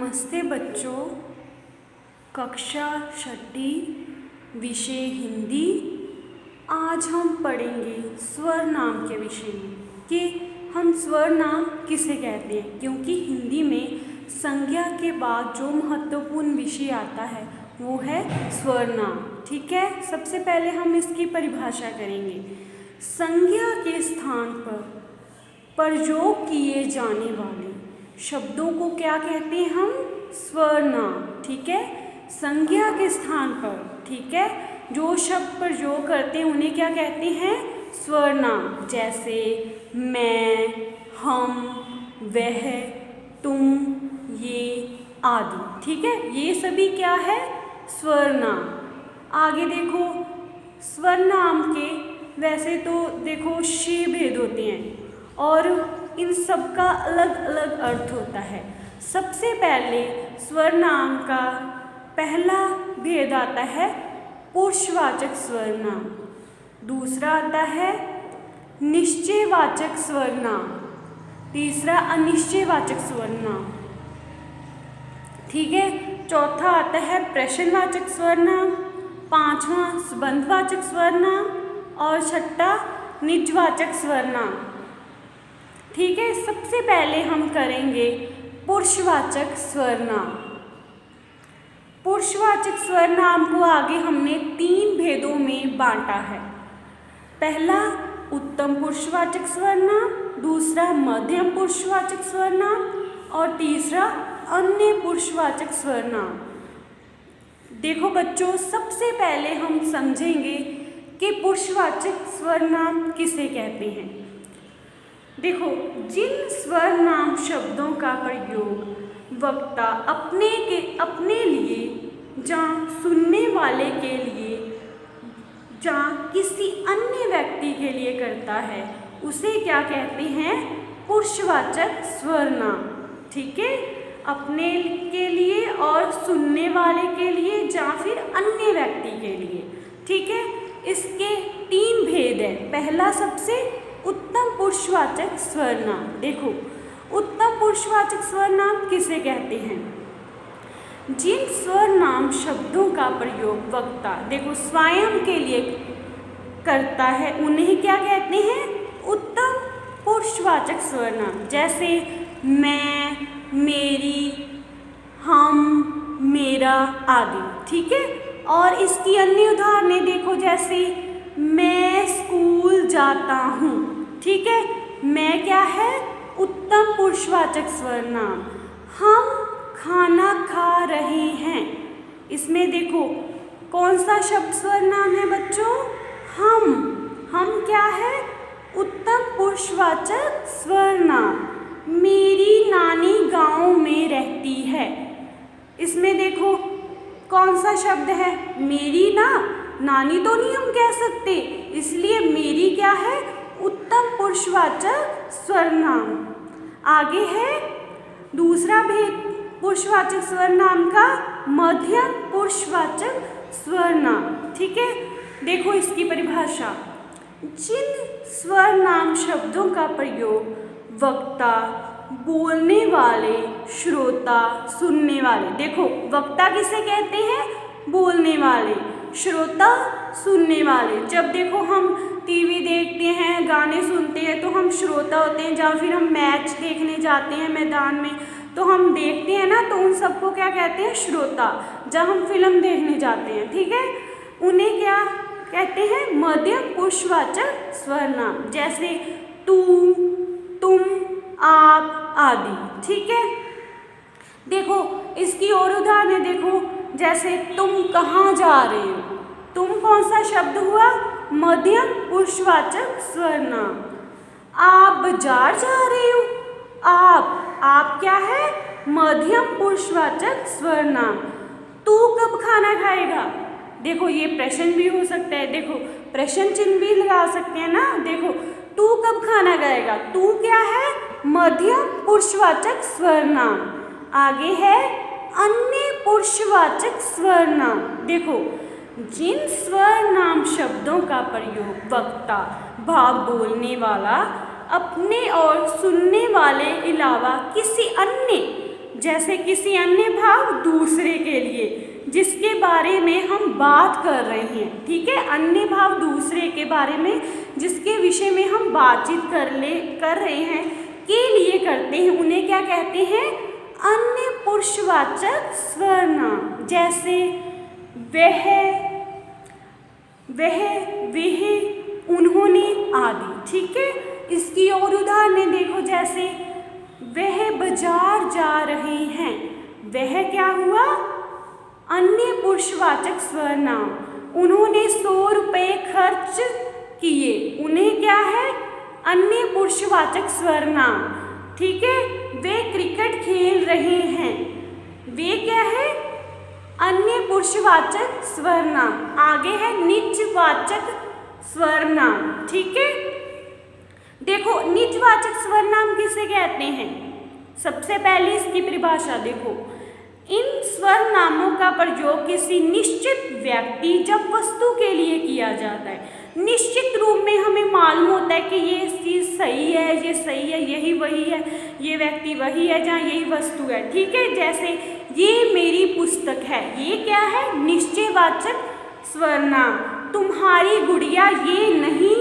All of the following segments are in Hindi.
नमस्ते बच्चों, कक्षा छठी विषय हिंदी। आज हम पढ़ेंगे स्वर नाम के विषय में कि हम स्वर नाम किसे कहते हैं, क्योंकि हिंदी में संज्ञा के बाद जो महत्वपूर्ण विषय आता है वो है स्वर नाम। ठीक है, सबसे पहले हम इसकी परिभाषा करेंगे। संज्ञा के स्थान पर प्रयोग किए जाने वाले शब्दों को क्या कहते हैं हम? स्वर नाम। ठीक है, संज्ञा के स्थान पर, ठीक है, जो शब्द प्रयोग करते हैं उन्हें क्या कहते हैं? स्वर नाम। जैसे मैं, हम, वह, तुम, ये आदि। ठीक है, ये सभी क्या है? स्वर नाम। आगे देखो, स्वर नाम के वैसे तो देखो 6 भेद होते हैं और इन सब का अलग अलग अर्थ होता है। सबसे पहले स्वर नाम का पहला भेद आता है पुरुषवाचक स्वर नाम, दूसरा आता है निश्चयवाचक स्वर नाम, तीसरा अनिश्चयवाचक स्वर नाम। ठीक है, चौथा आता है प्रश्नवाचक स्वर नाम, पांचवा संबंधवाचक स्वर नाम और छठा निजवाचक स्वर नाम। ठीक है, सबसे पहले हम करेंगे पुरुषवाचक स्वर नाम। पुरुषवाचक स्वर नाम को आगे हमने 3 भेदों में बांटा है। पहला उत्तम पुरुषवाचक स्वर नाम, दूसरा मध्यम पुरुषवाचक स्वर नाम और तीसरा अन्य पुरुषवाचक स्वर नाम। देखो बच्चों, सबसे पहले हम समझेंगे कि पुरुषवाचक स्वर नाम किसे कहते हैं। देखो, जिन स्वर नाम शब्दों का प्रयोग वक्ता अपने लिए या सुनने वाले के लिए या किसी अन्य व्यक्ति के लिए करता है उसे क्या कहते हैं? पुरुषवाचक स्वर नाम। ठीक है, अपने के लिए और सुनने वाले के लिए या फिर अन्य व्यक्ति के लिए। ठीक है, इसके 3 भेद है। पहला सबसे उत्तम पुरुषवाचक स्वर नाम। देखो, उत्तम पुरुषवाचक स्वर नाम किसे कहते हैं? जिन स्वर नाम शब्दों का प्रयोग वक्ता देखो स्वयं के लिए करता है उन्हें क्या कहते हैं? उत्तम पुरुषवाचक स्वर नाम। जैसे मैं, मेरी, हम, मेरा आदि। ठीक है, और इसकी अन्य उदाहरणें देखो, जैसे मैं स्कूल जाता हूँ। ठीक है, मैं क्या है? उत्तम पुरुषवाचक स्वर नाम। हम खाना खा रहे हैं, इसमें देखो कौन सा शब्द स्वर नाम है बच्चों? हम क्या है? उत्तम पुरुषवाचक स्वर नाम। मेरी नानी गांव में रहती है, इसमें देखो कौन सा शब्द है? मेरी ना, नानी तो नहीं हम कह सकते, इसलिए मेरी क्या है? उत्तम पुरुषवाचक स्वर नाम। आगे है दूसरा भेद पुरुषवाचक स्वर नाम का, मध्यम पुरुषवाचक स्वर नाम। ठीक है, देखो इसकी परिभाषा। जिन स्वर नाम शब्दों का प्रयोग वक्ता, बोलने वाले, श्रोता, सुनने वाले। देखो, वक्ता किसे कहते हैं? बोलने वाले, श्रोता सुनने वाले। जब देखो हम टीवी देखते हैं, गाने सुनते हैं तो हम श्रोता होते हैं, या फिर हम मैच देखने जाते हैं मैदान में तो हम देखते हैं ना, तो उन सबको क्या कहते हैं? श्रोता। जब हम फिल्म देखने जाते हैं, ठीक है, उन्हें क्या कहते हैं? मध्यम पुरुषवाचक स्वर नाम। जैसे तू, तुम, आप आदि। ठीक है, देखो इसकी और उदाहरण देखो, जैसे तुम कहाँ जा रहे हो। तुम कौन सा शब्द हुआ? मध्यम पुरुषवाचक स्वर नाम। आप बाजार जा रहे हो, आप क्या है? मध्यम पुरुषवाचक स्वर नाम। तू कब खाना खाएगा? देखो ये प्रश्न भी हो सकता है, देखो प्रश्न चिन्ह भी लगा सकते हैं ना। देखो, तू कब खाना खाएगा, तू क्या है? मध्यम पुरुषवाचक स्वर नाम। आगे है अन्य पुरुषवाचक स्वर नाम। देखो, जिन स्वर नाम शब्दों का प्रयोग वक्ता, भाव बोलने वाला, अपने और सुनने वाले अलावा किसी अन्य जैसे किसी अन्य भाव दूसरे के लिए, जिसके बारे में हम बात कर रहे हैं, ठीक है। अन्य भाव दूसरे के बारे में जिसके विषय में हम बातचीत कर रहे हैं के लिए करते हैं, उन्हें क्या कहते हैं? अन्य पुरुषवाचक सर्वनाम। जैसे वह, उन्होंने आदि, ठीक है। इसकी और उदाहरण देखो, जैसे वह बाजार जा रहे हैं, वह क्या हुआ? अन्य पुरुषवाचक सर्वनाम। उन्होंने 100 रुपये खर्च किए, उन्हें क्या है? अन्य पुरुषवाचक सर्वनाम, ठीक है। वे क्रिकेट खेल रहे हैं, वे क्या है? अन्य पुरुषवाचक सर्वनाम। आगे है निजवाचक सर्वनाम, ठीक है। देखो निजवाचक सर्वनाम किसे कहते हैं? सबसे पहले इसकी परिभाषा देखो। इन सर्वनामों का प्रयोग किसी निश्चित व्यक्ति जब वस्तु के लिए किया जाता है। निश्चित रूप में हमें मालूम होता है कि ये चीज़ सही है, ये सही है, यही वही है, ये व्यक्ति वही है जहाँ यही वस्तु है, ठीक है। जैसे ये मेरी पुस्तक है, ये क्या है? निश्चयवाचक सर्वनाम। तुम्हारी गुड़िया, ये नहीं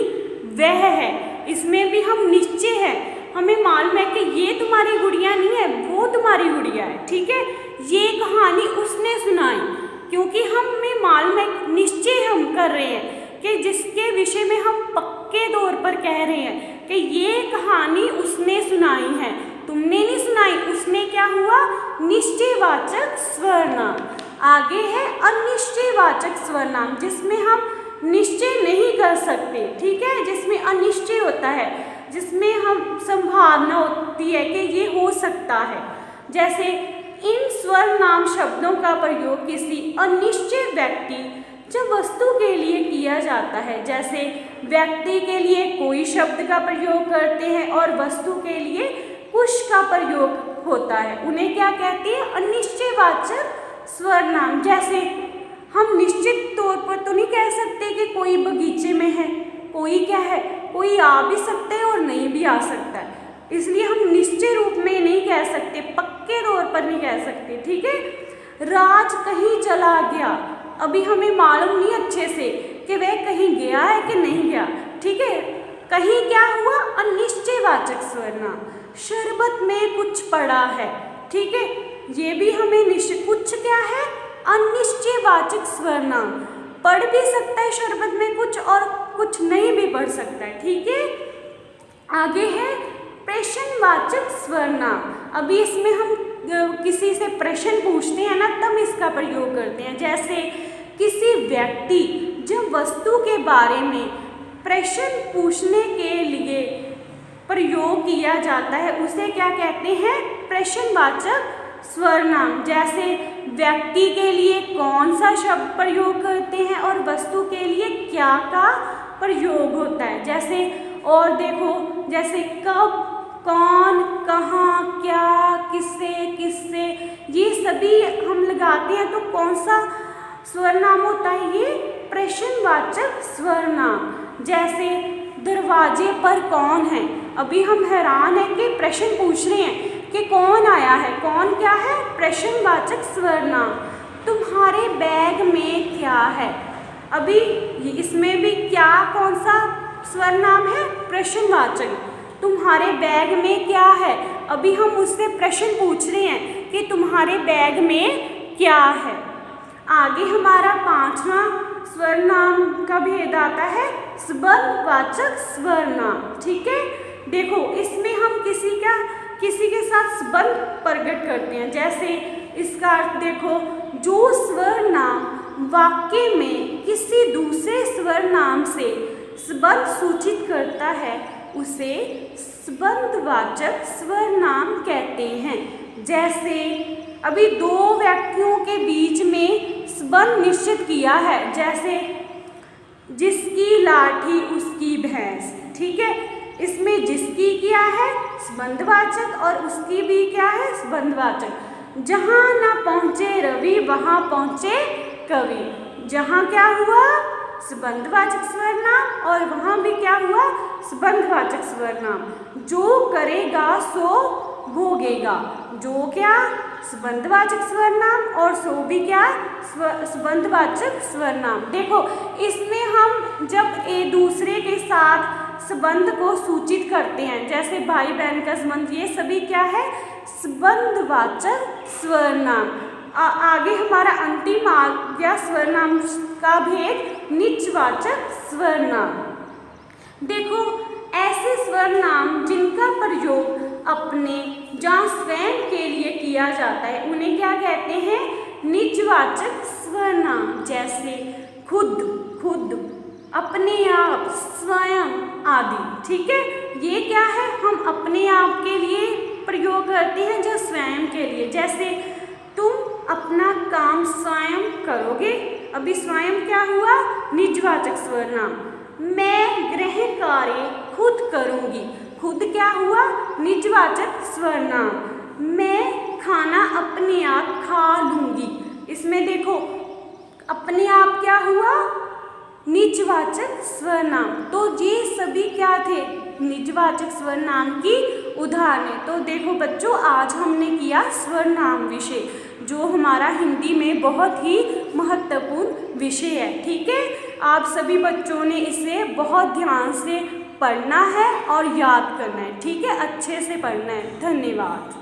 वह है, इसमें भी हम निश्चय है, हमें मालूम है कि ये तुम्हारी गुड़िया नहीं है, वो तुम्हारी गुड़िया है, ठीक है। ये कहानी उसने सुनाई, क्योंकि हमें मालूम है, निश्चय हम कर रहे हैं कि जिसके विषय में हम पक्के तौर पर कह रहे हैं कि ये कहानी उसने सुनाई है, तुमने नहीं सुनाई, उसने क्या हुआ? निश्चयवाचक सर्वनाम। आगे है अनिश्चयवाचक सर्वनाम, जिसमें हम निश्चय नहीं कर सकते, ठीक है, जिसमें अनिश्चय होता है, जिसमें हम संभावना होती है कि ये हो सकता है। जैसे इन सर्वनाम शब्दों का प्रयोग किसी अनिश्चित व्यक्ति जब वस्तु के लिए किया जाता है, जैसे व्यक्ति के लिए कोई शब्द का प्रयोग करते हैं और वस्तु के लिए कुछ का प्रयोग होता है, उन्हें क्या कहते हैं? अनिश्चयवाचक सर्वनाम। जैसे हम निश्चित तौर पर तो नहीं कह सकते कि कोई बगीचे में है, कोई क्या है, कोई आ भी सकता है और नहीं भी आ सकता है, इसलिए हम निश्चय रूप में नहीं कह सकते, पक्के तौर पर नहीं कह सकते, ठीक है। राज कहीं चला गया, अभी हमें मालूम नहीं अच्छे से कि वह कहीं गया है कि नहीं गया, ठीक है। कहीं क्या हुआ? अनिश्चयवाचक सर्वनाम। शरबत में कुछ पड़ा है, ठीक है, ये भी हमें निश्चित, कुछ क्या है? अनिश्चयवाचक सर्वनाम। पढ़ भी सकता है शरबत में कुछ और कुछ नहीं भी पढ़ सकता है, ठीक है। आगे है प्रश्नवाचक सर्वनाम। अभी इसमें हम किसी से प्रश्न पूछते हैं ना, तब इसका प्रयोग करते हैं। जैसे किसी व्यक्ति जब वस्तु के बारे में प्रश्न पूछने के लिए प्रयोग किया जाता है, उसे क्या कहते हैं? प्रश्नवाचक सर्वनाम। जैसे व्यक्ति के लिए कौन सा शब्द प्रयोग करते हैं और वस्तु के लिए क्या का प्रयोग होता है। जैसे और देखो, जैसे कब, कौन, कहाँ, क्या, किससे, किससे, ये सभी हम लगाते हैं तो कौन सा सर्वनाम होता है? ये प्रश्नवाचक सर्वनाम। जैसे दरवाजे पर कौन है, अभी हम हैरान हैं कि प्रश्न पूछ रहे हैं कि कौन आया है, कौन क्या है? प्रश्नवाचक सर्वनाम। तुम्हारे बैग में क्या है, अभी इसमें भी क्या, कौन सा सर्वनाम है? प्रश्नवाचक। तुम्हारे बैग में क्या है, अभी हम उससे प्रश्न पूछ रहे हैं कि तुम्हारे बैग में क्या है। आगे हमारा 5वां सर्वनाम का भेद आता है संबंधवाचक सर्वनाम, ठीक है। देखो इसमें हम किसी के साथ संबंध प्रकट करते हैं। जैसे इसका अर्थ देखो, जो सर्वनाम वाक्य में किसी दूसरे सर्वनाम से संबंध सूचित करता है उसे संबंधवाचक सर्वनाम कहते हैं। जैसे अभी दो व्यक्तियों के बीच में संबंध निश्चित किया है, जैसे जिसकी लाठी उसकी भैंस, ठीक है, इसमें जिसकी क्या है? संबंधवाचक, और उसकी भी क्या है? संबंधवाचक। जहाँ ना पहुँचे रवि वहाँ पहुँचे कवि, जहाँ क्या हुआ? संबंधवाचक सर्वनाम, और वहाँ भी क्या हुआ? संबंधवाचक सर्वनाम। जो करेगा सो भोगेगा, जो क्या? संबंधवाचक सर्वनाम और सो भी क्या संबंधवाचक सर्वनाम। देखो इसमें हम जब एक दूसरे के साथ संबंध को सूचित करते हैं, जैसे भाई बहन का संबंध, ये सभी क्या है संबंधवाचक सर्वनाम। आगे हमारा अंतिम आ गया सर्वनाम का भेद निजवाचक सर्वनाम। देखो ऐसे सर्वनाम जिनका प्रयोग अपने या स्वयं के लिए किया जाता है उन्हें क्या कहते हैं निजवाचक सर्वनाम। जैसे खुद, खुद, अपने आप, स्वयं आदि। ठीक है, ये क्या है हम अपने आप के लिए प्रयोग करते हैं या स्वयं के लिए। जैसे तुम अपना काम स्वयं करोगे, अभी स्वयं क्या हुआ निजवाचक सर्वनाम। मैं गृह कार्य खुद करूँगी, खुद क्या हुआ निजवाचक सर्वनाम। मैं खाना अपने आप खा लूँगी, इसमें देखो अपने आप क्या हुआ निजवाचक सर्वनाम। तो ये सभी क्या थे निजवाचक सर्वनाम की उदाहरण। तो देखो बच्चों आज हमने किया सर्वनाम विषय, जो हमारा हिंदी में बहुत ही महत्वपूर्ण विषय है। ठीक है, आप सभी बच्चों ने इसे बहुत ध्यान से पढ़ना है और याद करना है। ठीक है, अच्छे से पढ़ना है। धन्यवाद।